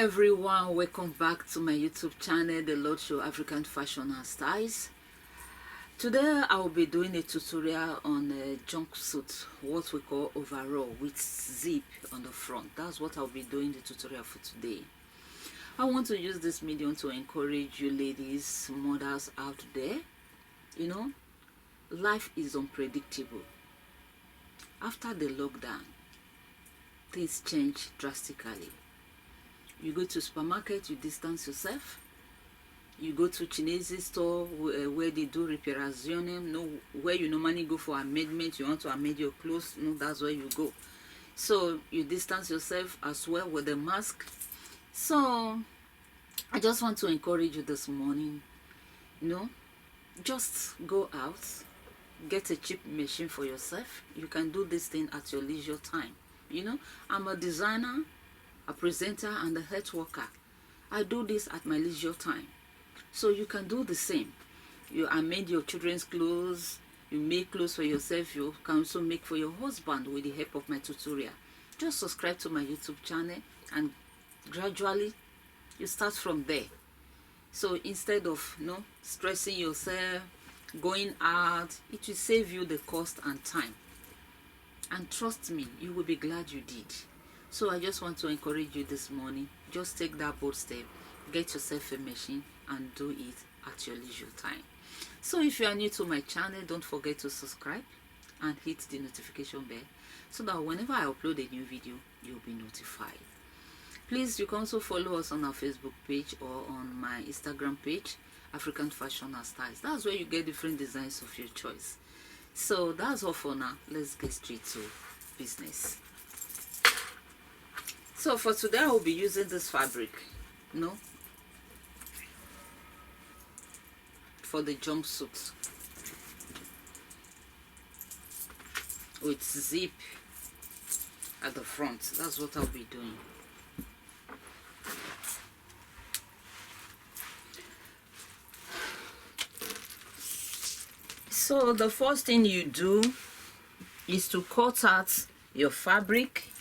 everyone, welcome back to my YouTube channel, The Lord Show African Fashion and Styles. Today I will be doing a tutorial on a jumpsuit, what we call overall, with zip on the front. That's what I'll be doing the tutorial for today. I want to use this medium to encourage you ladies, mothers out there. You know, life is unpredictable. After the lockdown, things change drastically. You go to supermarket, you distance yourself. You go to Chinese store where they do reparazione, where you normally go for amendment. You want to amend your clothes, that's where you go. So you distance yourself as well with the mask. So I just want to encourage you this morning, just go out, get a cheap machine for yourself. You can do this thing at your leisure time. I'm a designer, a presenter, and a health worker. I do this at my leisure time. So you can do the same. You amend your children's clothes, you make clothes for yourself, you can also make for your husband with the help of my tutorial. Just subscribe to my YouTube channel and gradually you start from there. So instead of stressing yourself, going out, it will save you the cost and time. And trust me, you will be glad you did. So I just want to encourage you this morning, just take that bold step, get yourself a machine and do it at your leisure time. So if you are new to my channel, don't forget to subscribe and hit the notification bell so that whenever I upload a new video, you'll be notified. Please, you can also follow us on our Facebook page or on my Instagram page, African Fashion and Styles. That's where you get different designs of your choice. So that's all for now. Let's get straight to business. So for today, I will be using this fabric, for the jumpsuit with zip at the front. That's what I'll be doing. So the first thing you do is to cut out your fabric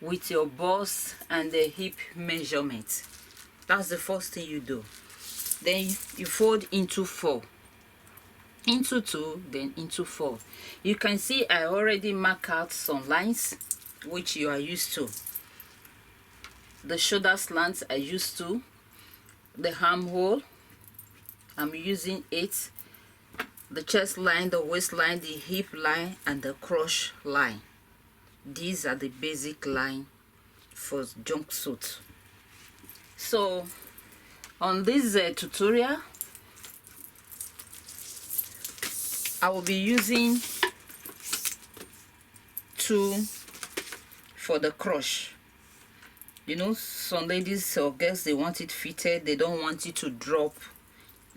with your bust and the hip measurement. That's the first thing you do. Then you fold into 4, into 2, then into 4. You can see I already mark out some lines which you are used to. The shoulder slants are used to, the armhole I'm using 8, the chest line, the waistline, the hip line, and the crotch line. These are the basic line for jumpsuit. So on this tutorial, I will be using 2 for the crotch. Some ladies or girls, they want it fitted, they don't want it to drop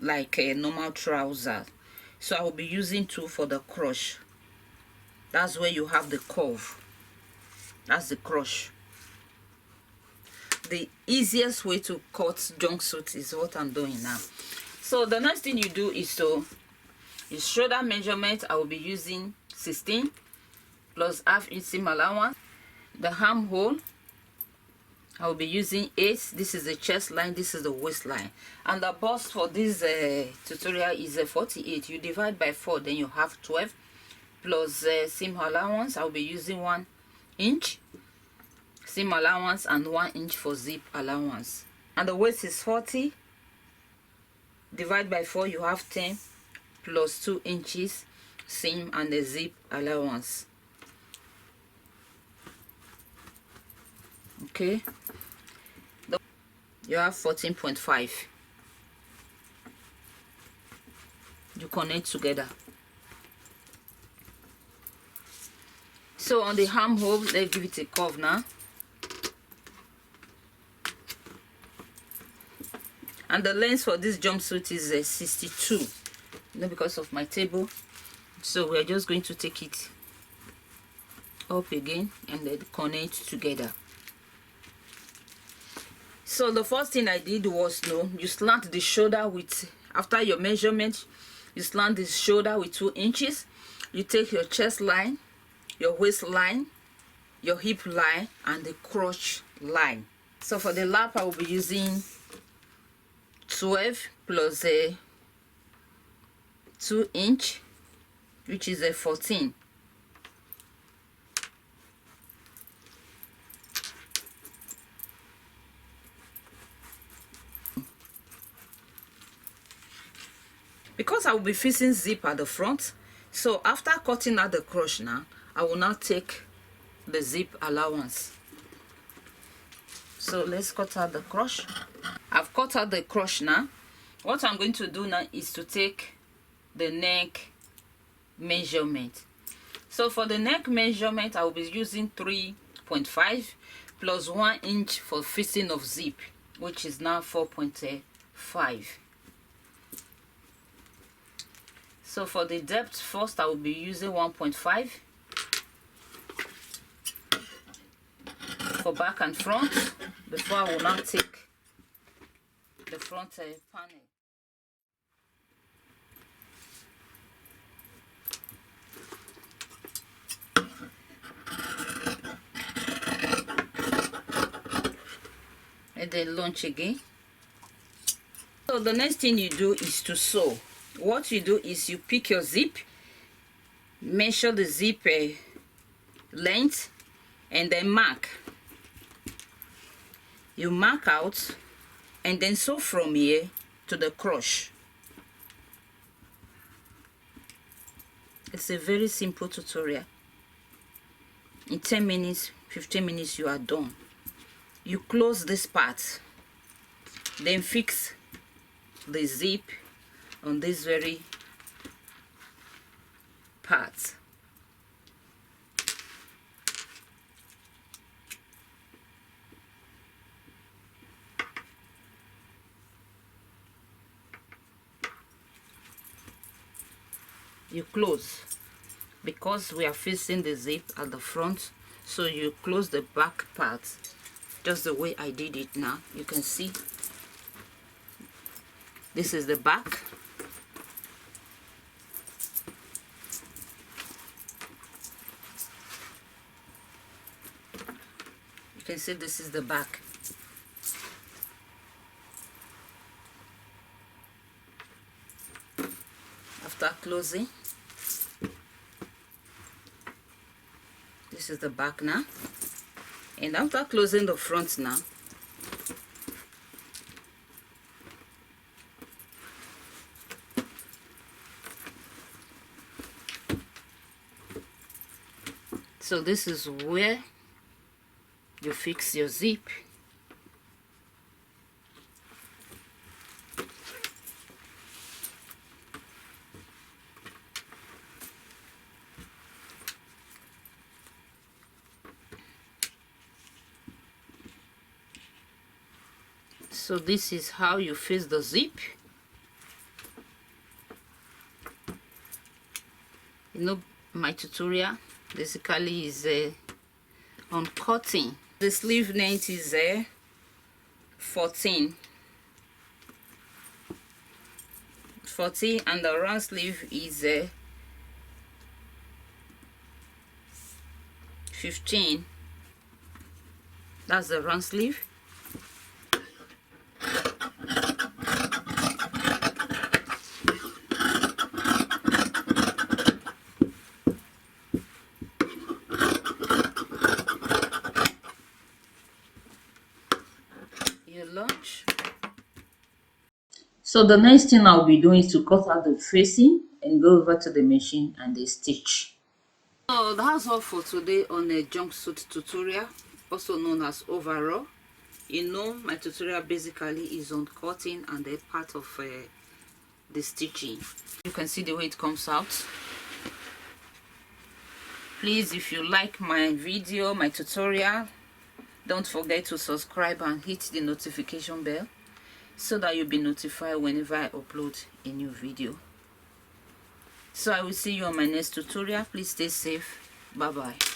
like a normal trouser. So I will be using 2 for the crotch. That's where you have the curve. That's the crotch. The easiest way to cut jumpsuit is what I'm doing now. So the next thing you do is shoulder measurement. I will be using 16 plus half inch seam allowance. The armhole, I will be using 8. This is the chest line, this is the waistline. And the bust for this tutorial is 48. You divide by 4, then you have 12 plus seam allowance. I will be using 1 inch seam allowance and 1 inch for zip allowance. And the waist is 40. Divide by 4, you have 10 plus 2 inches seam and the zip allowance. Okay, you have 14.5. You connect together. So on the armhole, let's give it a curve now. And the length for this jumpsuit is 62. Because of my table. So we're just going to take it up again and then connect together. So the first thing I did was, you slant the shoulder with, after your measurement, you slant the shoulder with 2 inches. You take your chest line, your waistline, your hip line, and the crotch line. So for the lap, I will be using 12 plus a 2-inch, which is a 14. Because I will be fixing zip at the front, so after cutting out the crush now, I will now take the zip allowance. So let's cut out the crush. I've cut out the crush now. What I'm going to do now is to take the neck measurement. So for the neck measurement, I will be using 3.5 plus 1 inch for fixing of zip, which is now 4.5. So for the depth first, I will be using 1.5 for back and front before I will now take the front panel. And then launch again. So the next thing you do is to sew. What you do is you pick your zip, measure the zip length, and then mark. You mark out and then sew from here to the crush. It's a very simple tutorial. In 10 minutes, 15 minutes, you are done. You close this part, then fix the zip on this very part. You close because we are fixing the zip at the front, so you close the back part just the way I did it now. You can see this is the back. You can see this is the back. After closing, this is the back now, and after closing the front now, so this is where you fix your zip. So this is how you fix the zip. You know, my tutorial basically is on cutting. The sleeve length is 14, and the round sleeve is 15. That's the round sleeve. Launch. So the next thing I'll be doing is to cut out the facing and go over to the machine and they stitch. So that's all for today on a jumpsuit tutorial, also known as overall. You know, my tutorial basically is on cutting and the part of the stitching. You can see the way it comes out. Please, if you like my video, my tutorial, don't forget to subscribe and hit the notification bell so that you'll be notified whenever I upload a new video. So I will see you on my next tutorial. Please stay safe. Bye bye.